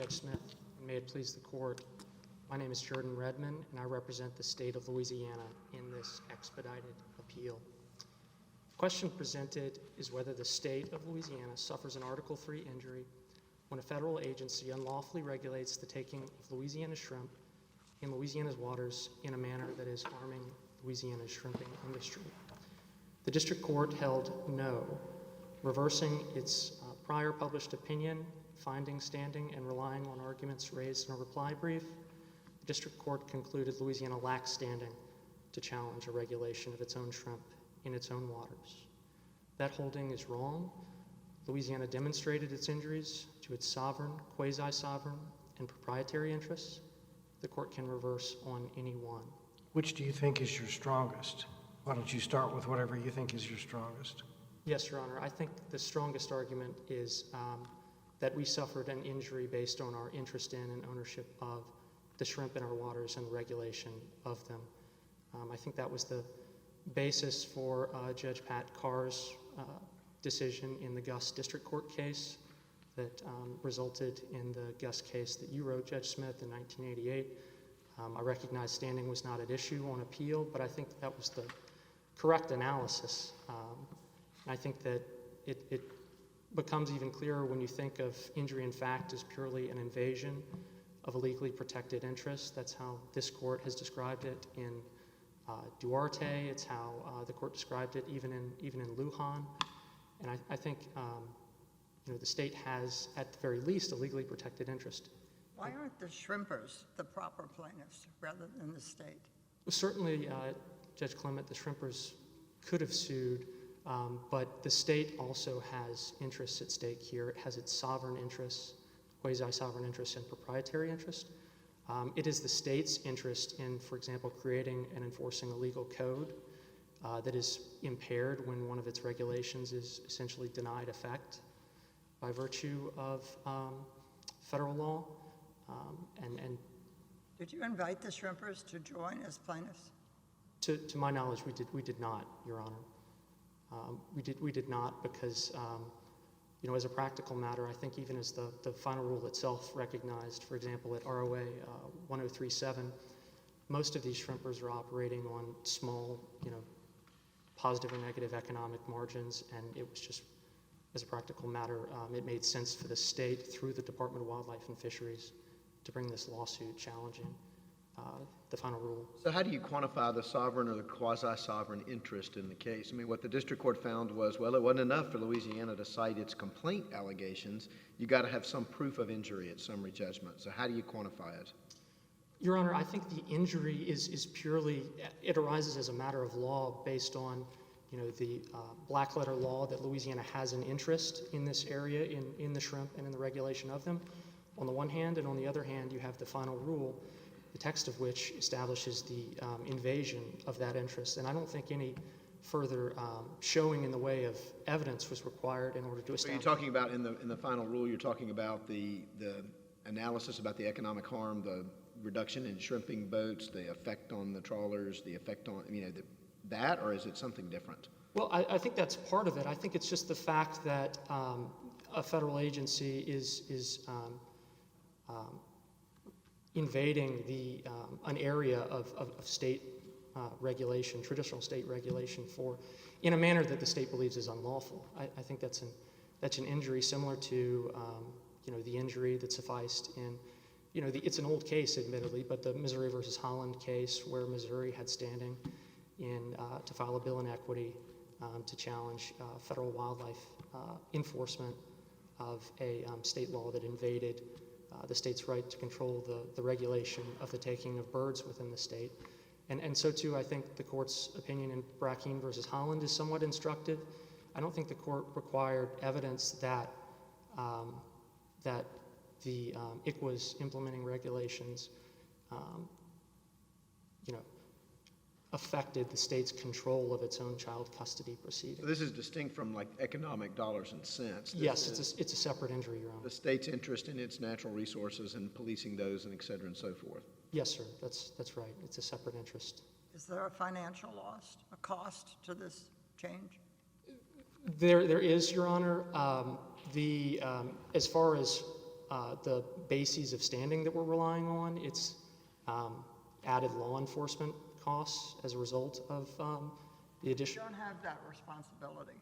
Judge Smith, and may it please the Court. My name is Jordan Redmon, and I represent the state of Louisiana in this expedited appeal. The question presented is whether the state of Louisiana suffers an Article III injury when a federal agency unlawfully regulates the taking of Louisiana shrimp in Louisiana's waters in a manner that is harming Louisiana's shrimping industry. The district court held no, reversing its prior published opinion, finding standing, and relying on arguments raised in a reply brief. The district court concluded Louisiana lacks standing to challenge a regulation of its own shrimp in its own waters. That holding is wrong. Louisiana demonstrated its injuries to its sovereign, quasi-sovereign, and proprietary interests. The court can reverse on any one. Which do you think is your strongest? Why don't you start with whatever you think is your strongest? Yes, Your Honor. I think the strongest argument is that we suffered an injury based on our interest in and ownership of the shrimp in our waters and the regulation of them. I think that was the basis for Judge Pat Carr's decision in the Gus District Court case that resulted in the Gus case that you wrote, Judge Smith, in 1988. I recognize standing was not at issue on appeal, but I think that was the correct analysis. And I think that it becomes even clearer when you think of injury in fact as purely an invasion of a legally protected interest. That's how this court has described it in Duarte. It's how the court described it even in Lujan. And I think the state has, at the very least, a legally protected interest. Why aren't the shrimpers the proper plaintiffs rather than the state? Well, certainly, Judge Clement, the shrimpers could have sued, but the state also has interests at stake here. It has its sovereign interests, quasi-sovereign interests, and proprietary interest. It is the state's interest in, for example, creating and enforcing a legal code that is impaired when one of its regulations is essentially denied effect by virtue of federal law. And did you invite the shrimpers to join as plaintiffs? To my knowledge, we did not, Your Honor. We did not because, as a practical matter, I think even as the final rule itself recognized, for example, at ROA 1037, most of these shrimpers are operating on small, positive or negative economic margins, and it was just, as a practical matter, it made sense for the state through the Department of Wildlife and Fisheries to bring this lawsuit challenging the final rule. So how do you quantify the sovereign or the quasi-sovereign interest in the case? I mean, what the district court found was, well, it wasn't enough for Louisiana to cite its complaint allegations. You got to have some proof of injury at summary judgment. So how do you quantify it? Your Honor, I think the injury is purely, it arises as a matter of law based on, the black letter law that Louisiana has an interest in this area, in the shrimp and in the regulation of them, on the one hand, and on the other hand, you have the final rule, the text of which establishes the invasion of that interest. And I don't think any further showing in the way of evidence was required in order to establish. So you're talking about in the final rule, you're talking about the analysis about the economic harm, the reduction in shrimping boats, the effect on the trawlers, the effect on, that, or is it something different? Well, I think that's part of it. I think it's just the fact that a federal agency is invading an area of state regulation, traditional state regulation, in a manner that the state believes is unlawful. I think that's an injury similar to the injury that sufficed in it's an old case, admittedly, but the Missouri versus Holland case where Missouri had standing to file a bill in equity to challenge federal wildlife enforcement of a state law that invaded the state's right to control the regulation of the taking of birds within the state. And so, too, I think the court's opinion in Brackeen versus Holland is somewhat instructive. I don't think the court required evidence that the ICWA's implementing regulations, affected the state's control of its own child custody proceedings. So this is distinct from economic dollars and cents. Yes, it's a separate injury, Your Honor. The state's interest in its natural resources and policing those and et cetera and so forth. Yes, sir. That's right. It's a separate interest. Is there a financial loss, a cost to this change? There is, Your Honor. As far as the bases of standing that we're relying on. It's added law enforcement costs as a result of the You addition. don't have that responsibility.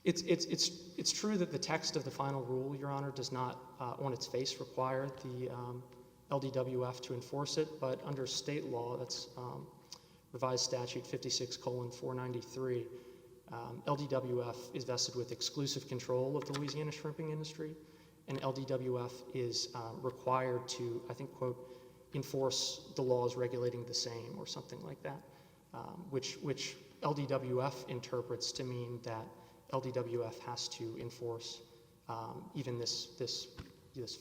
It's true that the text of the final rule, Your Honor, does not on its face require the LDWF to enforce it, but under state law, that's revised statute 56:493, LDWF is vested with exclusive control of the Louisiana shrimping industry, and LDWF is required to, I think, quote, enforce the laws regulating the same or something like that, which LDWF interprets to mean that LDWF has to enforce even this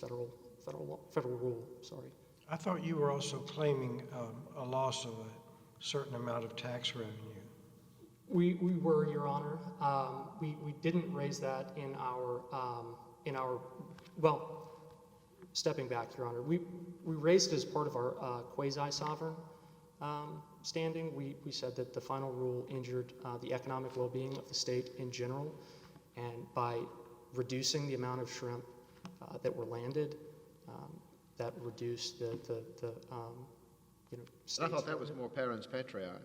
federal rule. Sorry. I thought you were also claiming a loss of a certain amount of tax revenue. We were, Your Honor. We didn't raise that in our well. Stepping back, Your Honor, we raised it as part of our quasi-sovereign standing. We said that the final rule injured the economic well-being of the state in general, and by reducing the amount of shrimp that were landed, that reduced the I thought that was more parens patriae.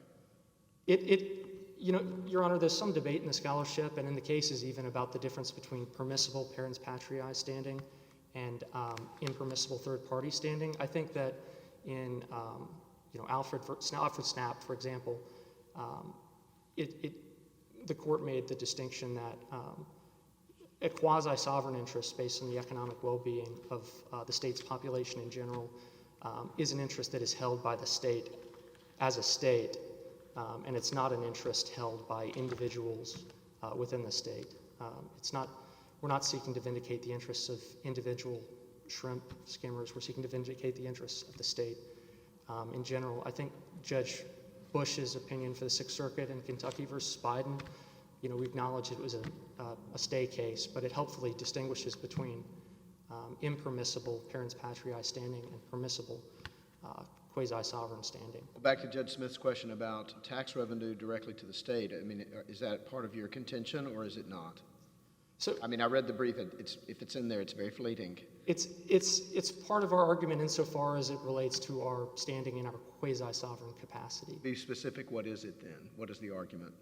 Your Honor, there's some debate in the scholarship and in the cases even about the difference between permissible parens patriae standing and impermissible third-party standing. I think that in Alfred Snap, for example, the court made the distinction that a quasi-sovereign interest based on the economic well-being of the state's population in general is an interest that is held by the state as a state, and it's not an interest held by individuals within the state. We're not seeking to vindicate the interests of individual shrimp skimmers. We're seeking to vindicate the interests of the state in general. I think Judge Bush's opinion for the Sixth Circuit in Kentucky versus Biden, we acknowledge it was a stay case, but it helpfully distinguishes between impermissible parens patriae standing and permissible quasi-sovereign standing. Back to Judge Smith's question about tax revenue directly to the state. I mean, is that part of your contention or is it not? So, I mean, I read the brief. If it's in there, it's very fleeting. It's part of our argument insofar as it relates to our standing in our quasi-sovereign capacity. Be specific. What is it then? What is the argument?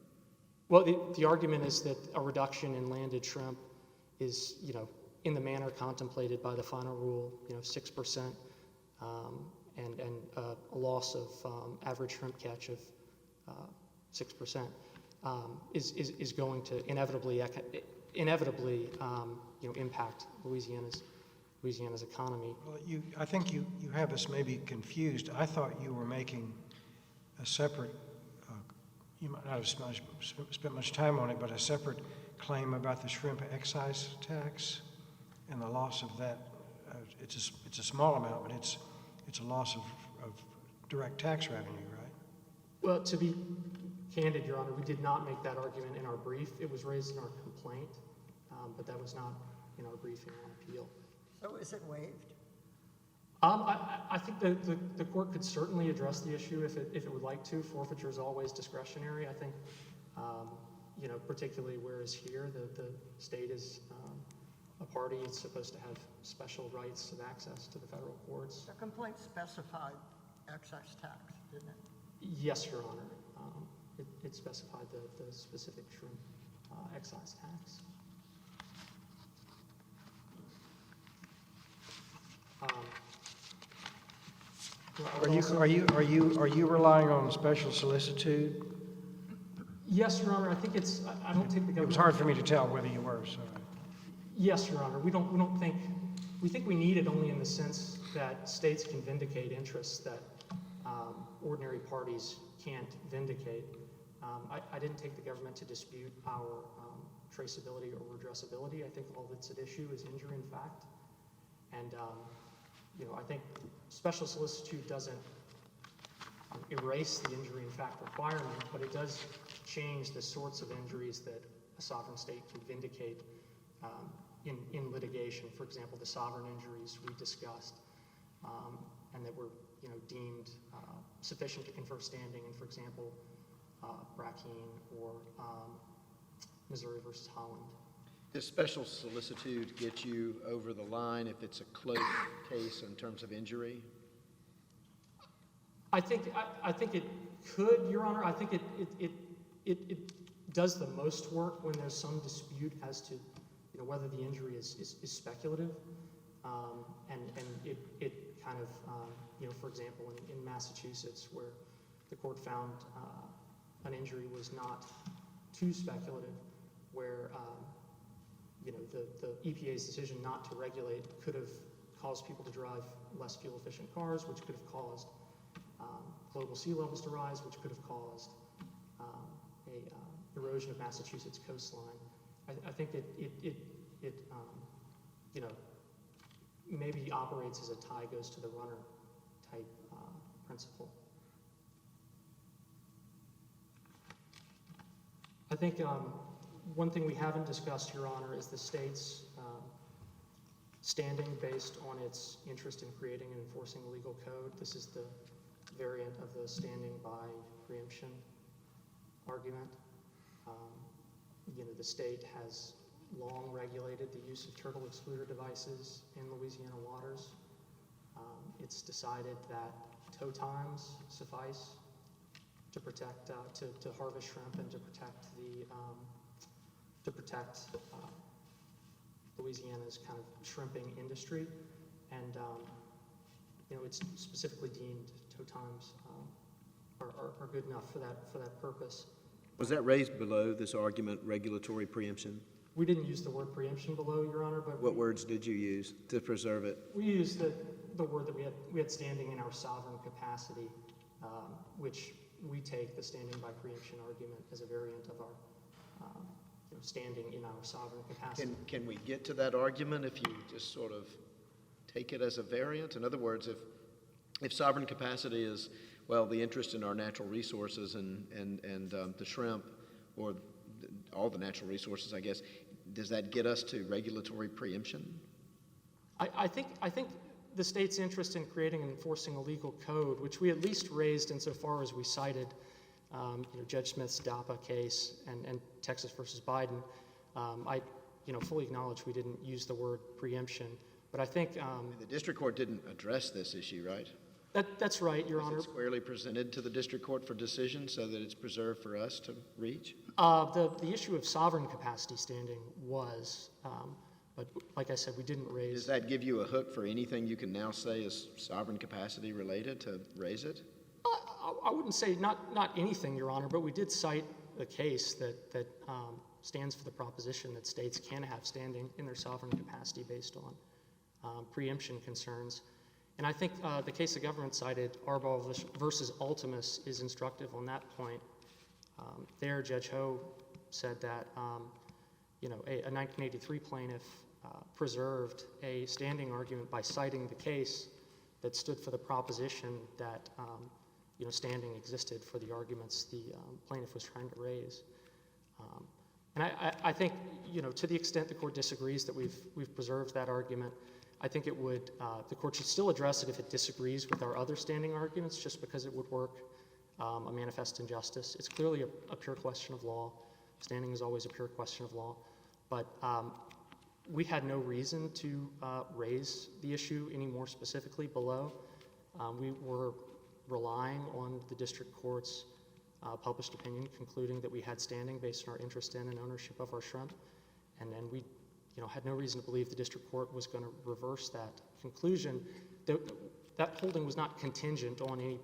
Well, the argument is that a reduction in landed shrimp is, in the manner contemplated by the final rule, 6%, and a loss of average shrimp catch of 6% is going to inevitably impact Louisiana's economy. Well, I think you have us maybe confused. I thought you were making a separate, you might not have spent much time on it, but a separate claim about the shrimp excise tax and the loss of that. It's a small amount, but it's a loss of direct tax revenue, right? Well, to be candid, Your Honor, we did not make that argument in our brief. It was raised in our complaint, but that was not in our briefing on appeal. So is it waived? I think the court could certainly address the issue if it would like to. Forfeiture is always discretionary. I think, particularly whereas here the state is a party, it's supposed to have special rights of access to the federal courts. The complaint specified excise tax, didn't it? Yes, Your Honor. It specified the specific shrimp excise tax. Are you relying on special solicitude? Yes, Your Honor. I think I don't think the government. It was hard for me to tell whether you were. So. Yes, Your Honor. We think we need it only in the sense that states can vindicate interests that ordinary parties can't vindicate. I didn't take the government to dispute our traceability or redressability. I think all that's at issue is injury in fact. And, I think special solicitude doesn't erase the injury in fact requirement, but it does change the sorts of injuries that a sovereign state can vindicate in litigation. For example, the sovereign injuries we discussed and that were deemed sufficient to confer standing in, for example, Brackeen or Missouri versus Holland. Does special solicitude get you over the line if it's a closed case in terms of injury? I think it could, Your Honor. I think it does the most work when there's some dispute as to whether the injury is speculative, and it kind of for example in Massachusetts where the court found an injury was not too speculative, where the EPA's decision not to regulate could have caused people to drive less fuel-efficient cars, which could have caused global sea levels to rise, which could have caused erosion of Massachusetts coastline. I think it maybe operates as a tie goes to the runner type principle. I think one thing we haven't discussed, Your Honor, is the state's standing based on its interest in creating and enforcing a legal code. This is the variant of the standing by preemption argument. The state has long regulated the use of turtle excluder devices in Louisiana waters. It's decided that tow times suffice to protect, to harvest shrimp and to protect Louisiana's kind of shrimping industry, and it's specifically deemed tow times are good enough for that purpose. Was that raised below this argument, regulatory preemption? We didn't use the word preemption below, Your Honor, but What words did you use to preserve it? we used the word that we had standing in our sovereign capacity, which we take the standing by preemption argument as a variant of our standing in our sovereign capacity. Can we get to that argument if you just sort of take it as a variant? In other words, if sovereign capacity is, well, the interest in our natural resources and the shrimp, or all the natural resources, I guess, does that get us to regulatory preemption? I think the state's interest in creating and enforcing a legal code, which we at least raised insofar as we cited Judge Smith's DAPA case and Texas versus Biden, I fully acknowledge we didn't use the word preemption, but I think The district court didn't address this issue, right? that's right, Your Honor. Was it squarely presented to the district court for decision so that it's preserved for us to reach? The issue of sovereign capacity standing was, but like I said, we didn't raise. Does that give you a hook for anything you can now say is sovereign capacity related to raise it? I wouldn't say not anything, Your Honor, but we did cite a case that stands for the proposition that states can have standing in their sovereign capacity based on preemption concerns. And I think the case the government cited, Arbaugh versus Ultimus, is instructive on that point. There, Judge Ho said that a 1983 plaintiff preserved a standing argument by citing the case that stood for the proposition that standing existed for the arguments the plaintiff was trying to raise. And I think to the extent the court disagrees that we've preserved that argument, I think it would, the court should still address it if it disagrees with our other standing arguments, just because it would work a manifest injustice. It's clearly a pure question of law. Standing is always a pure question of law. But we had no reason to raise the issue any more specifically below. We were relying on the district court's published opinion concluding that we had standing based on our interest in and ownership of our shrimp. And then we had no reason to believe the district court was going to reverse that conclusion. That holding was not contingent on any,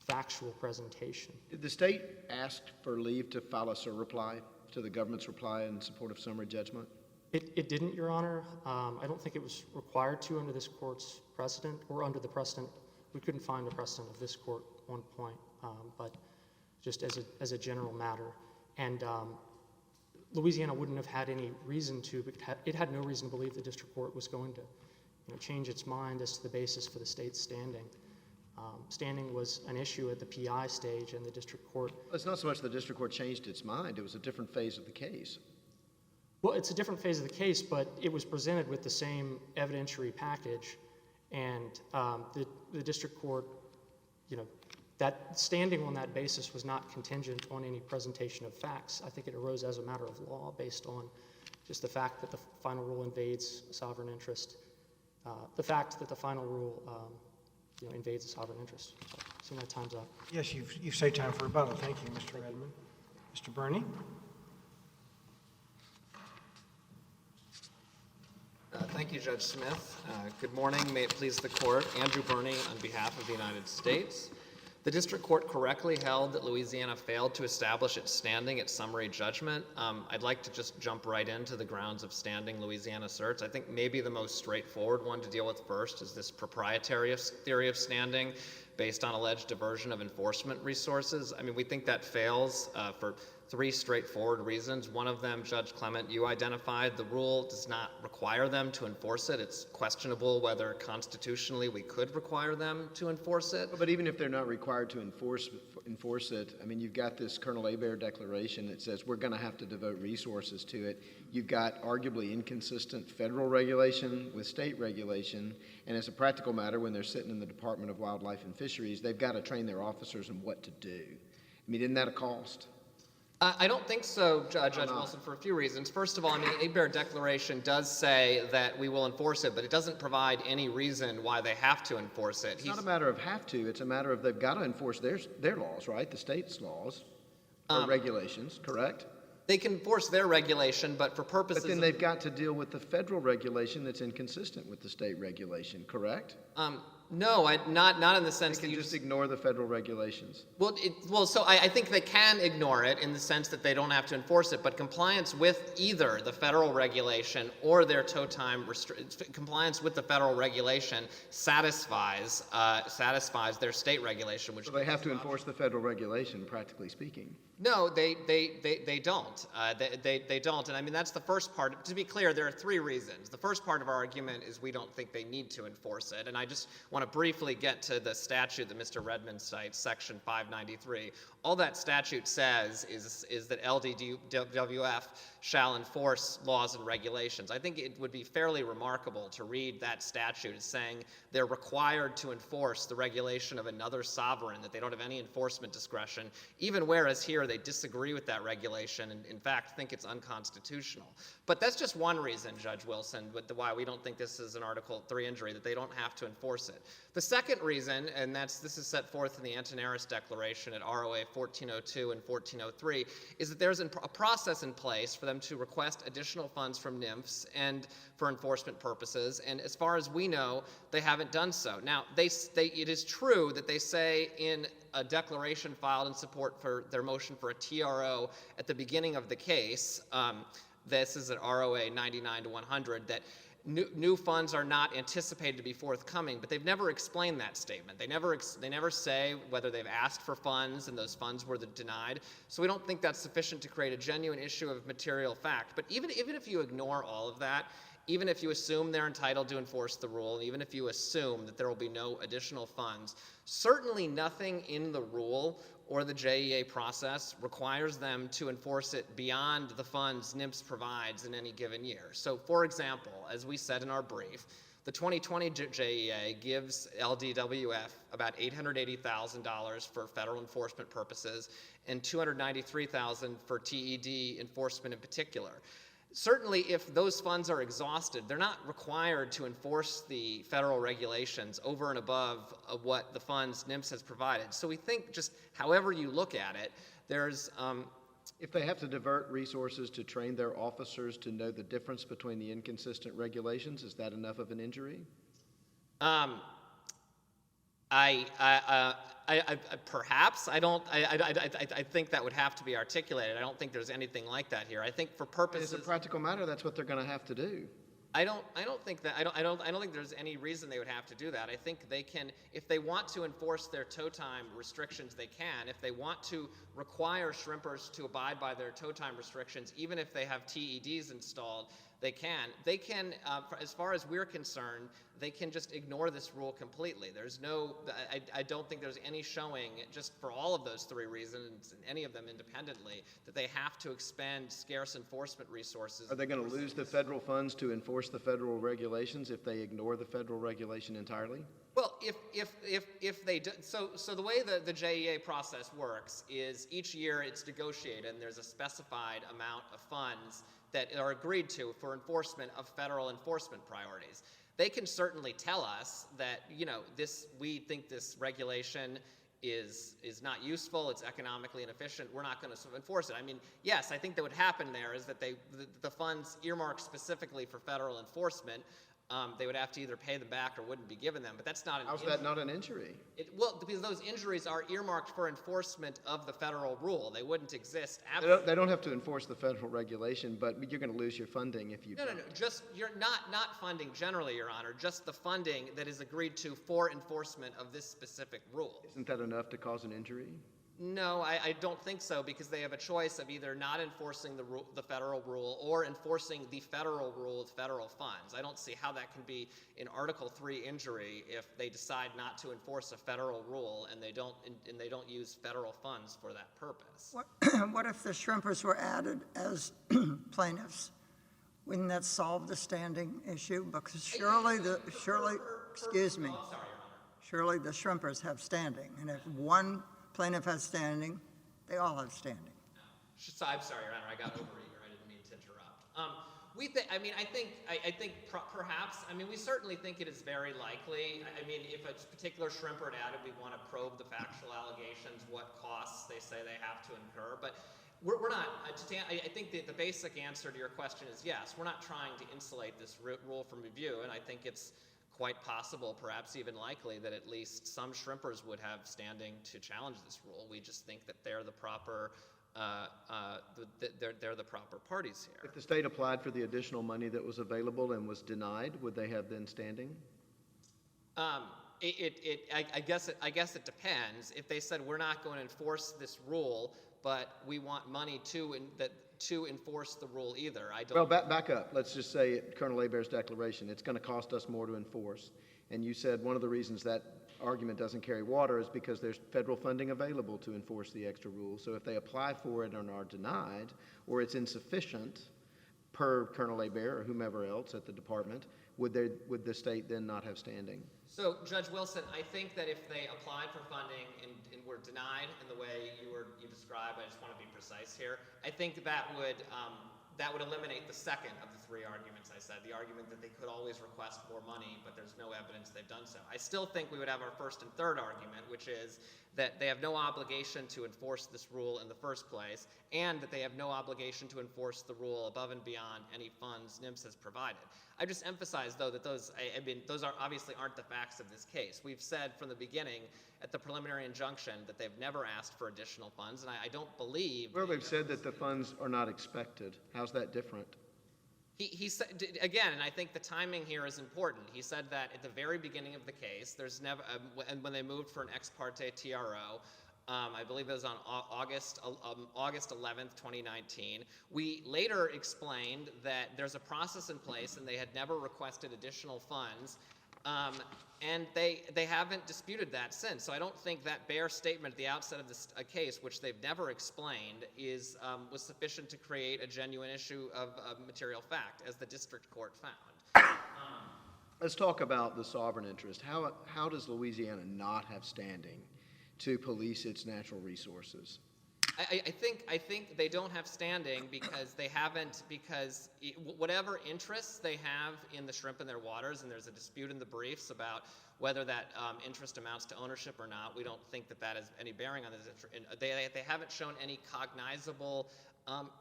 factual presentation. Did the state ask for leave to file a reply to the government's reply in support of summary judgment? It didn't, Your Honor. I don't think it was required to under this court's precedent, or under the precedent. We couldn't find the precedent of this court on point, but just as a general matter. And Louisiana wouldn't have had any reason to, but it had no reason to believe the district court was going to change its mind as to the basis for the state's standing. Standing was an issue at the PI stage, and the district court... It's not so much the district court changed its mind, it was a different phase of the case. Well, it's a different phase of the case, but it was presented with the same evidentiary package, and the district court, that standing on that basis was not contingent on any presentation of facts. I think it arose as a matter of law based on just the fact that the final rule invades sovereign interest, the fact that the final rule invades the sovereign interest. So, I see my time's up. Yes, you've saved time for rebuttal. Thank you, Mr. Redmon. Mr. Burney? Thank you, Judge Smith. Good morning. May it please the Court. Andrew Burney on behalf of the United States. The District Court correctly held that Louisiana failed to establish its standing at summary judgment. I'd like to just jump right into the grounds of standing Louisiana certs. I think maybe the most straightforward one to deal with first is this proprietary theory of standing based on alleged diversion of enforcement resources. I mean, we think that fails for three straightforward reasons. One of them, Judge Clement, you identified. The rule does not require them to enforce it. It's questionable whether constitutionally we could require them to enforce it. But even if they're not required to enforce it, I mean, you've got this Colonel Hebert declaration that says we're going to have to devote resources to it. You've got arguably inconsistent federal regulation with state regulation, and as a practical matter, when they're sitting in the Department of Wildlife and Fisheries, they've got to train their officers on what to do. I mean, isn't that a cost? I don't think so, Judge Wilson, for a few reasons. First of all, I mean, the Hebert Declaration does say that we will enforce it, but it doesn't provide any reason why they have to enforce it. It's not a matter of have to. It's a matter of they've got to enforce their laws, right? The state's laws or regulations, correct? They can enforce their regulation, but for purposes But then they've got to deal with the federal regulation that's inconsistent with the state regulation, correct? No, not in the sense They that can you just ignore the federal regulations. So I think they can ignore it in the sense that they don't have to enforce it, but compliance with either the federal regulation or their tow time compliance with the federal regulation satisfies their state regulation, which So they have to enforce the federal regulation, practically speaking. No, they don't. They don't. And I mean, that's the first part. To be clear, there are three reasons. The first part of our argument is we don't think they need to enforce it. And I just want to briefly get to the statute that Mr. Redmon cites, Section 593. All that statute says is that LDWF shall enforce laws and regulations. I think it would be fairly remarkable to read that statute as saying they're required to enforce the regulation of another sovereign, that they don't have any enforcement discretion, even whereas here they disagree with that regulation and, in fact, think it's unconstitutional. But that's just one reason, Judge Wilson, why we don't think this is an Article 3 injury, that they don't have to enforce it. The second reason, and this is set forth in the Antonaris Declaration at ROA 1402 and 1403, is that there's a process in place for them to request additional funds from NIMFs and for enforcement purposes, and as far as we know, they haven't done so. Now, it is true that they say in a declaration filed in support for their motion for a TRO at the beginning of the case, this is at ROA 99 to 100, that new funds are not anticipated to be forthcoming, but they've never explained that statement. They never say whether they've asked for funds and those funds were denied. So we don't think that's sufficient to create a genuine issue of material fact. But even if you ignore all of that, even if you assume they're entitled to enforce the rule, even if you assume that there will be no additional funds, certainly nothing in the rule or the JEA process requires them to enforce it beyond the funds NIMPS provides in any given year. So, for example, as we said in our brief, the 2020 JEA gives LDWF about $880,000 for federal enforcement purposes and $293,000 for TED enforcement in particular. Certainly, if those funds are exhausted, they're not required to enforce the federal regulations over and above what the funds NIMPS has provided. So we think just however you look at it, there's... If they have to divert resources to train their officers to know the difference between the inconsistent regulations, is that enough of an injury? Perhaps. I think that would have to be articulated. I don't think there's anything like that here. I think for purposes... As a practical matter, that's what they're going to have to do. I don't think there's any reason they would have to do that. I think they can, if they want to enforce their tow time restrictions, they can. If they want to require shrimpers to abide by their tow time restrictions, even if they have TEDs installed, they can. They can, as far as we're concerned, they can just ignore this rule completely. There's no, I don't think there's any showing, just for all of those three reasons, any of them independently, that they have to expend scarce enforcement resources. Are they going to lose the federal funds to enforce the federal regulations if they ignore the federal regulation entirely? Well, if they do, so the way the JEA process works is each year it's negotiated and there's a specified amount of funds that are agreed to for enforcement of federal enforcement priorities. They can certainly tell us that, you know, we think this regulation is not useful, it's economically inefficient, we're not going to enforce it. I mean, yes, I think that would happen there is that the funds earmarked specifically for federal enforcement, they would have to either pay them back or wouldn't be given them, but that's not an How's that not an injury? Well, because those injuries are earmarked for enforcement of the federal rule. They wouldn't exist They don't have to enforce the federal regulation, but you're going to lose your funding if you No, just, you're not funding generally, Your Honor, just the funding that is agreed to for enforcement of this specific rule. Isn't that enough to cause an injury? No, I don't think so, because they have a choice of either not enforcing the federal rule or enforcing the federal rule with federal funds. I don't see how that can be an Article 3 injury if they decide not to enforce a federal rule and they don't use federal funds for that purpose. What if the shrimpers were added as plaintiffs? Wouldn't that solve the standing issue? Because surely, excuse me, Oh, I'm sorry, Your Honor. surely the shrimpers have standing, and if one plaintiff has standing, they all have standing. So, I'm sorry, Your Honor, I got overeager. I didn't mean to interrupt. I think perhaps, we certainly think it is very likely. I mean, if a particular shrimper added, we want to probe the factual allegations, what costs they say they have to incur. But we're not, I think the basic answer to your question is yes. We're not trying to insulate this rule from review, and I think it's quite possible, perhaps even likely, that at least some shrimpers would have standing to challenge this rule. We just think that they're the proper they're the proper parties here. If the state applied for the additional money that was available and was denied, would they have then standing? I guess it depends. If they said we're not going to enforce this rule, but we want money to enforce the rule either, I don't. Well, back up. Let's just say Colonel Hebert's declaration, it's going to cost us more to enforce. And you said one of the reasons that argument doesn't carry water is because there's federal funding available to enforce the extra rule. So if they apply for it and are denied, or it's insufficient per Colonel Hebert or whomever else at the department, would the state then not have standing? So, Judge Wilson, I think that if they applied for funding and were denied in the way you described, I just want to be precise here, I think that would eliminate the second of the three arguments I said, the argument that they could always request more money, but there's no evidence they've done so. I still think we would have our first and third argument, which is that they have no obligation to enforce this rule in the first place, and that they have no obligation to enforce the rule above and beyond any funds NIMS has provided. I just emphasize, though, that those obviously aren't the facts of this case. We've said from the beginning at the preliminary injunction that they've never asked for additional funds, and I don't believe... Well, they've said that the funds are not expected. How's that different? He said, again, and I think the timing here is important. He said that at the very beginning of the case, there's never, and when they moved for an ex parte TRO, I believe it was on August 11th, 2019. We later explained that there's a process in place and they had never requested additional funds, and they haven't disputed that since. So I don't think that bare statement at the outset of this case, which they've never explained, was sufficient to create a genuine issue of material fact, as the district court found. Let's talk about the sovereign interest. How does Louisiana not have standing to police its natural resources? I think they don't have standing because whatever interests they have in the shrimp in their waters, and there's a dispute in the briefs about whether that interest amounts to ownership or not, we don't think that has any bearing on this interest. They haven't shown any cognizable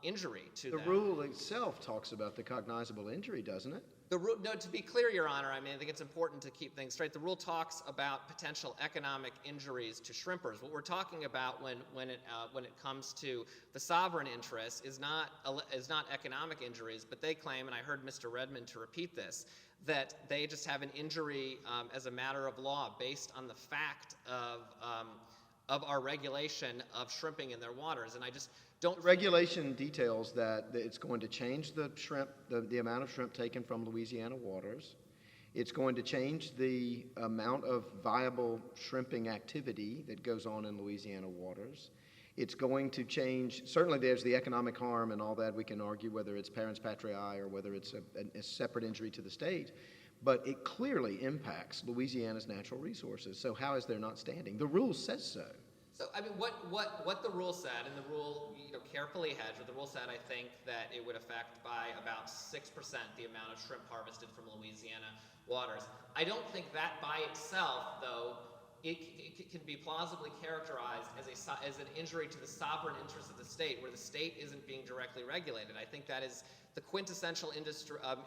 injury to that. The rule itself talks about the cognizable injury, doesn't it? No, to be clear, Your Honor, I think it's important to keep things straight. The rule talks about potential economic injuries to shrimpers. What we're talking about when it comes to the sovereign interest is not economic injuries, but they claim, and I heard Mr. Redmon to repeat this, that they just have an injury as a matter of law based on the fact of our regulation of shrimping in their waters, and I just don't. The regulation details that it's going to change the shrimp, the amount of shrimp taken from Louisiana waters. It's going to change the amount of viable shrimping activity that goes on in Louisiana waters. It's going to change, certainly there's the economic harm and all that. We can argue whether it's parents patriae or whether it's a separate injury to the state. but it clearly impacts Louisiana's natural resources. So how is there not standing? The rule says so. So, I mean, what the rule said, and the rule, carefully hedged, but the rule said, I think, that it would affect by about 6% the amount of shrimp harvested from Louisiana waters. I don't think that by itself, though, it can be plausibly characterized as an injury to the sovereign interests of the state, where the state isn't being directly regulated. I think that is the quintessential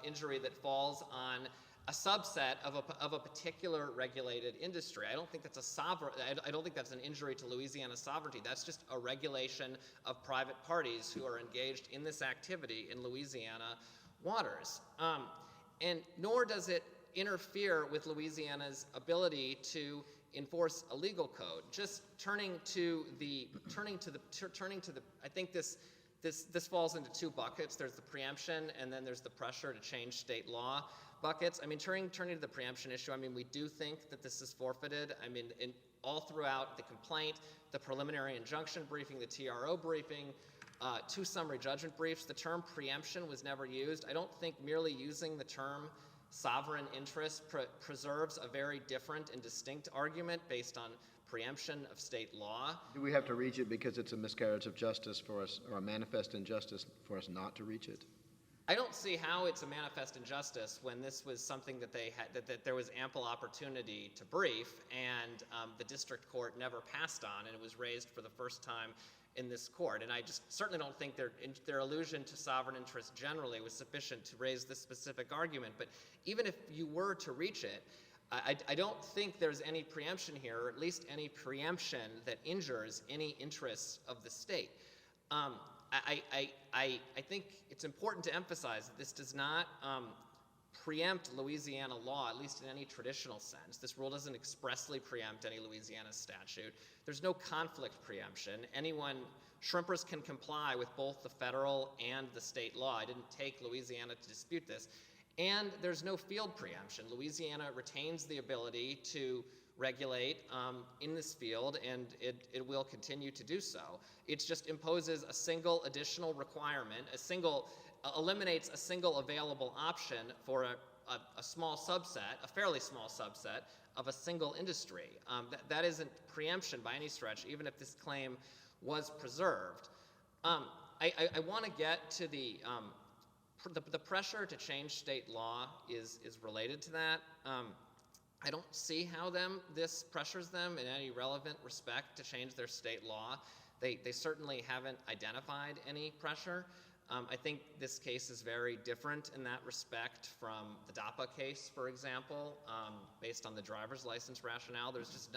injury that falls on a subset of a particular regulated industry. I don't think that's I don't think that's an injury to Louisiana's sovereignty. That's just a regulation of private parties who are engaged in this activity in Louisiana waters. And nor does it interfere with Louisiana's ability to enforce a legal code. Just turning to the, I think this falls into two buckets. There's the preemption, and then there's the pressure to change state law buckets. I mean, turning to the preemption issue, I mean, we do think that this is forfeited. I mean, all throughout the complaint, the preliminary injunction briefing, the TRO briefing, two summary judgment briefs, the term preemption was never used. I don't think merely using the term sovereign interest preserves a very different and distinct argument based on preemption of state law. Do we have to reach it because it's a miscarriage of justice for us, or a manifest injustice for us not to reach it? I don't see how it's a manifest injustice when this was something that they had, that there was ample opportunity to brief, and the district court never passed on, and it was raised for the first time in this court. And I just certainly don't think their allusion to sovereign interest generally was sufficient to raise this specific argument. But even if you were to reach it, I don't think there's any preemption here, or at least any preemption that injures any interests of the state. I think it's important to emphasize that this does not preempt Louisiana law, at least in any traditional sense. This rule doesn't expressly preempt any Louisiana statute. There's no conflict preemption. Shrimpers can comply with both the federal and the state law. I didn't take Louisiana to dispute this. And there's no field preemption. Louisiana retains the ability to regulate in this field, and it will continue to do so. It just imposes a single additional requirement, eliminates a single available option for a small subset, a fairly small subset, of a single industry. That isn't preemption by any stretch, even if this claim was preserved. I want to get to the pressure to change state law is related to that. I don't see how this pressures them in any relevant respect to change their state law. They certainly haven't identified any pressure. I think this case is very different in that respect from the DAPA case, for example, based on the driver's license rationale. There's just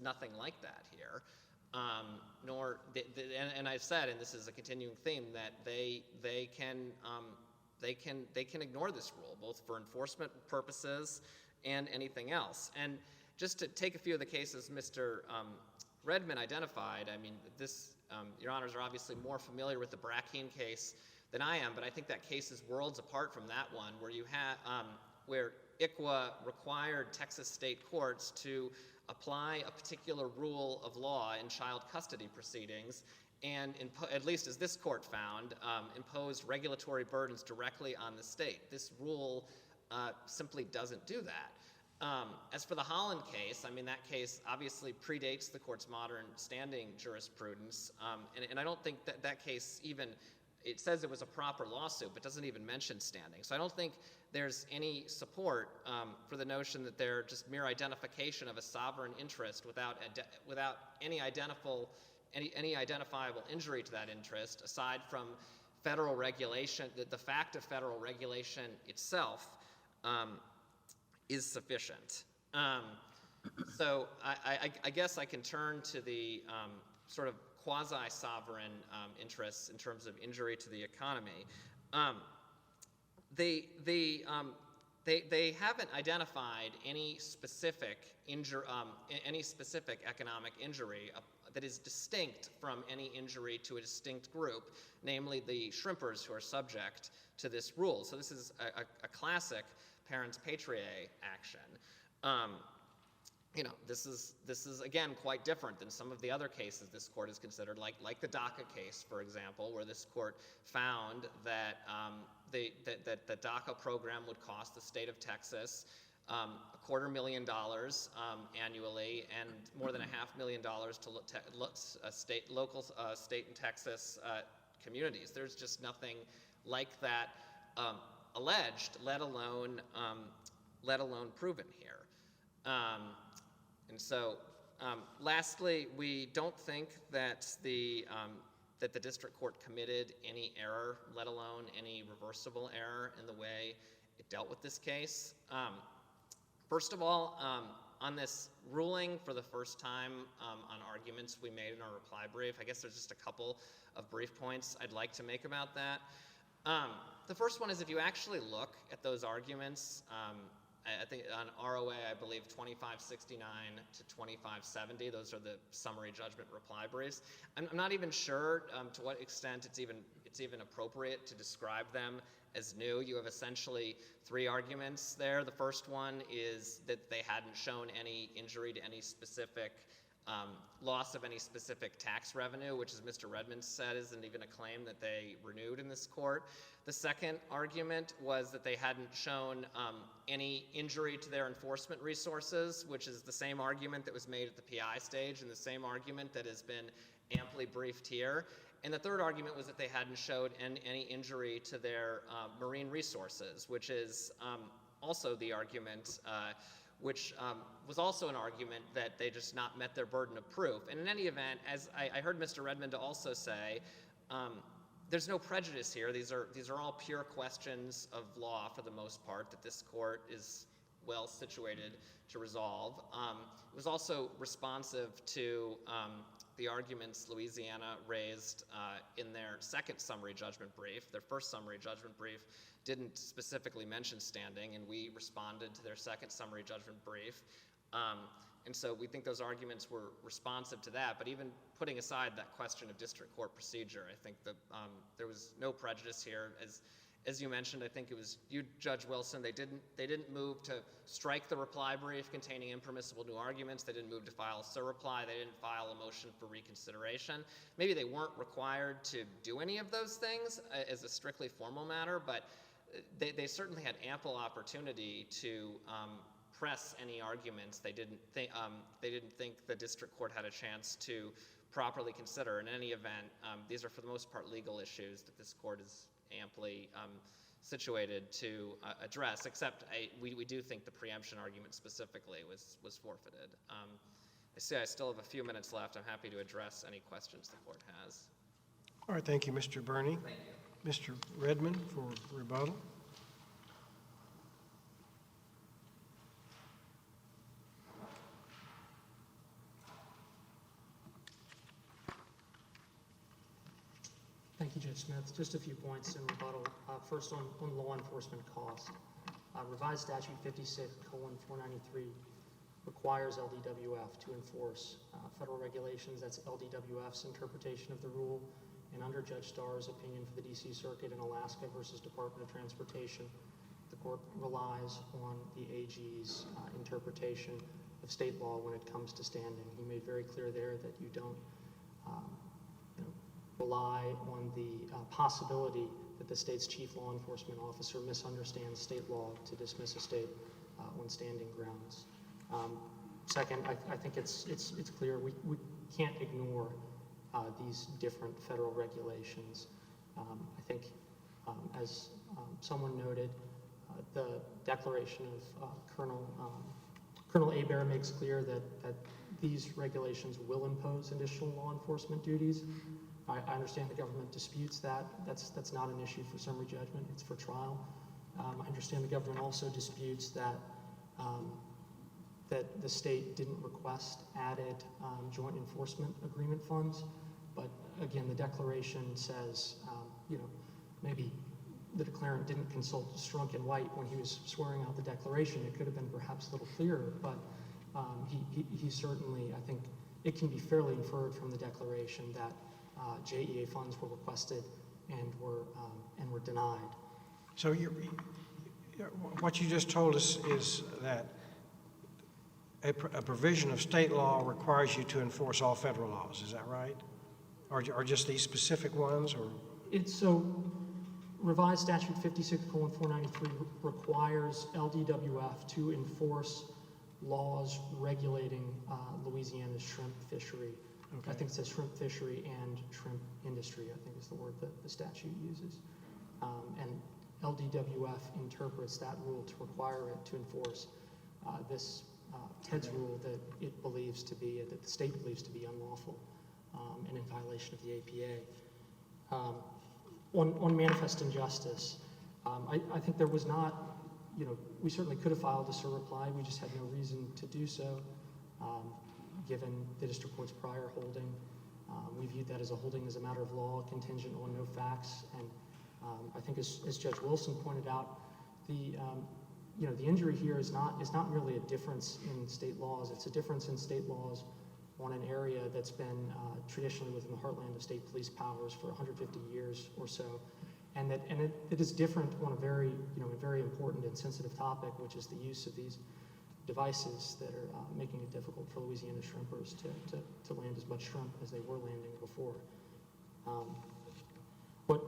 nothing like that here. And I've said, and this is a continuing theme, that they can ignore this rule, both for enforcement purposes and anything else. And just to take a few of the cases Mr. Redmon identified, I mean, your honors are obviously more familiar with the Brackeen case than I am, but I think that case is worlds apart from that one, where ICWA required Texas state courts to apply a particular rule of law in child custody proceedings, and at least as this court found, imposed regulatory burdens directly on the state. This rule simply doesn't do that. As for the Holland case, I mean, that case obviously predates the court's modern standing jurisprudence, and I don't think that case even, it says it was a proper lawsuit, but doesn't even mention standing. So I don't think there's any support for the notion that they're just mere identification of a sovereign interest without any identifiable injury to that interest, aside from federal regulation. The fact of federal regulation itself is sufficient. So I guess I can turn to the sort of quasi-sovereign interests in terms of injury to the economy. They haven't identified any specific economic injury that is distinct from any injury to a distinct group, namely the shrimpers who are subject to this rule. So this is a classic parents patriae action. this is again quite different than some of the other cases this court has considered, like the DACA case, for example, where this court found that that the DACA program would cost the state of Texas $250,000 annually, and more than $500,000 to local state and Texas communities. There's just nothing like that alleged, let alone proven here. And so, lastly, we don't think that the district court committed any error, let alone any reversible error in the way it dealt with this case. First of all, on this ruling for the first time on arguments we made in our reply brief, I guess there's just a couple of brief points I'd like to make about that. The first one is if you actually look at those arguments, I think on ROA, I believe 2569 to 2570, those are the summary judgment reply briefs. I'm not even sure to what extent it's even appropriate to describe them as new. You have essentially three arguments there. The first one is that they hadn't shown any injury to any specific loss of any specific tax revenue, which, as Mr. Redmon said, isn't even a claim that they renewed in this court. The second argument was that they hadn't shown any injury to their enforcement resources, which is the same argument that was made at the PI stage and the same argument that has been amply briefed here. And the third argument was that they hadn't showed any injury to their marine resources, which is also the argument which was also an argument that they just not met their burden of proof. And in any event, as I heard Mr. Redmond also say, there's no prejudice here. These are all pure questions of law for the most part that this court is well situated to resolve. It was also responsive to the arguments Louisiana raised in their second summary judgment brief. Their first summary judgment brief didn't specifically mention standing, and we responded to their second summary judgment brief. And so we think those arguments were responsive to that. But even putting aside that question of district court procedure, I think that there was no prejudice here. As you mentioned, I think it was you, Judge Wilson, they didn't move to strike the reply brief containing impermissible new arguments. They didn't move to file a surreply. They didn't file a motion for reconsideration. Maybe they weren't required to do any of those things as a strictly formal matter, but they certainly had ample opportunity to press any arguments they didn't think the district court had a chance to properly consider. In any event, these are for the most part legal issues that this court is amply situated to address, except we do think the preemption argument specifically was forfeited. I see I still have a few minutes left. I'm happy to address any questions the court has. All right, thank you, Mr. Burney. Thank you. Mr. Redmond for rebuttal. Thank you, Judge Smith. Just a few points in rebuttal. First, on law enforcement costs. Revised Statute 56:493 requires LDWF to enforce federal regulations. That's LDWF's interpretation of the rule. And under Judge Starr's opinion for the D.C. Circuit in Alaska versus Department of Transportation, the court relies on the AG's interpretation of state law when it comes to standing. He made very clear there that you don't rely on the possibility that the state's chief law enforcement officer misunderstands state law to dismiss a state on standing grounds. Second, I think it's clear we can't ignore these different federal regulations. I think, as someone noted, the declaration of Colonel Hebert makes clear that these regulations will impose additional law enforcement duties. I understand the government disputes that. That's not an issue for summary judgment. It's for trial. I understand the government also disputes that that the state didn't request added joint enforcement agreement funds. But again, the declaration says, maybe the declarant didn't consult Strunk and White when he was swearing out the declaration. It could have been perhaps a little clearer, but he certainly, I think, it can be fairly inferred from the declaration that JEA funds were requested and were denied. So what you just told us is that a provision of state law requires you to enforce all federal laws, is that right? Or just these specific ones, or? It's so, revised statute 56:493 requires LDWF to enforce laws regulating Louisiana's shrimp fishery. Okay. I think it says shrimp fishery and shrimp industry, I think is the word that the statute uses. And LDWF interprets that rule to require it to enforce this TEDS rule that it believes to be, that the state believes to be unlawful and in violation of the APA. On manifest injustice, I think there was not, we certainly could have filed a surreply, we just had no reason to do so, given the district court's prior holding. We viewed that as a holding as a matter of law, contingent on no facts, and I think as Judge Wilson pointed out, the injury here is not merely a difference in state laws, it's a difference in state laws on an area that's been traditionally within the heartland of state police powers for 150 years or so, and it is different on a very important and sensitive topic, which is the use of these devices that are making it difficult for Louisiana shrimpers to land as much shrimp as they were landing before. But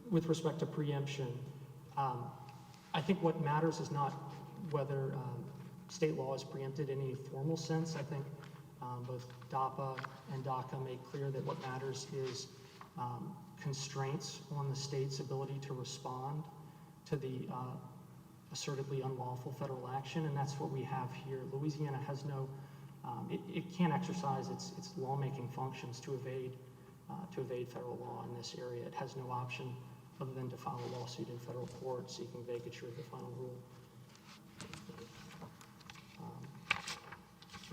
with respect to preemption, I think what matters is not whether state law is preempted in any formal sense. I think both DAPA and DACA make clear that what matters is constraints on the state's ability to respond to the assertively unlawful federal action, and that's what we have here. Louisiana has no, it can't exercise its lawmaking functions to evade federal law in this area. It has no option other than to file a lawsuit in federal court seeking vacature of the final rule.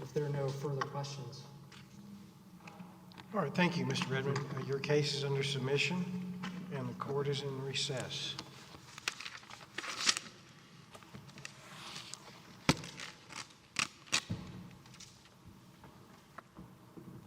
If there are no further questions. All right, thank you, Mr. Redmon. Your case is under submission, and the court is in recess.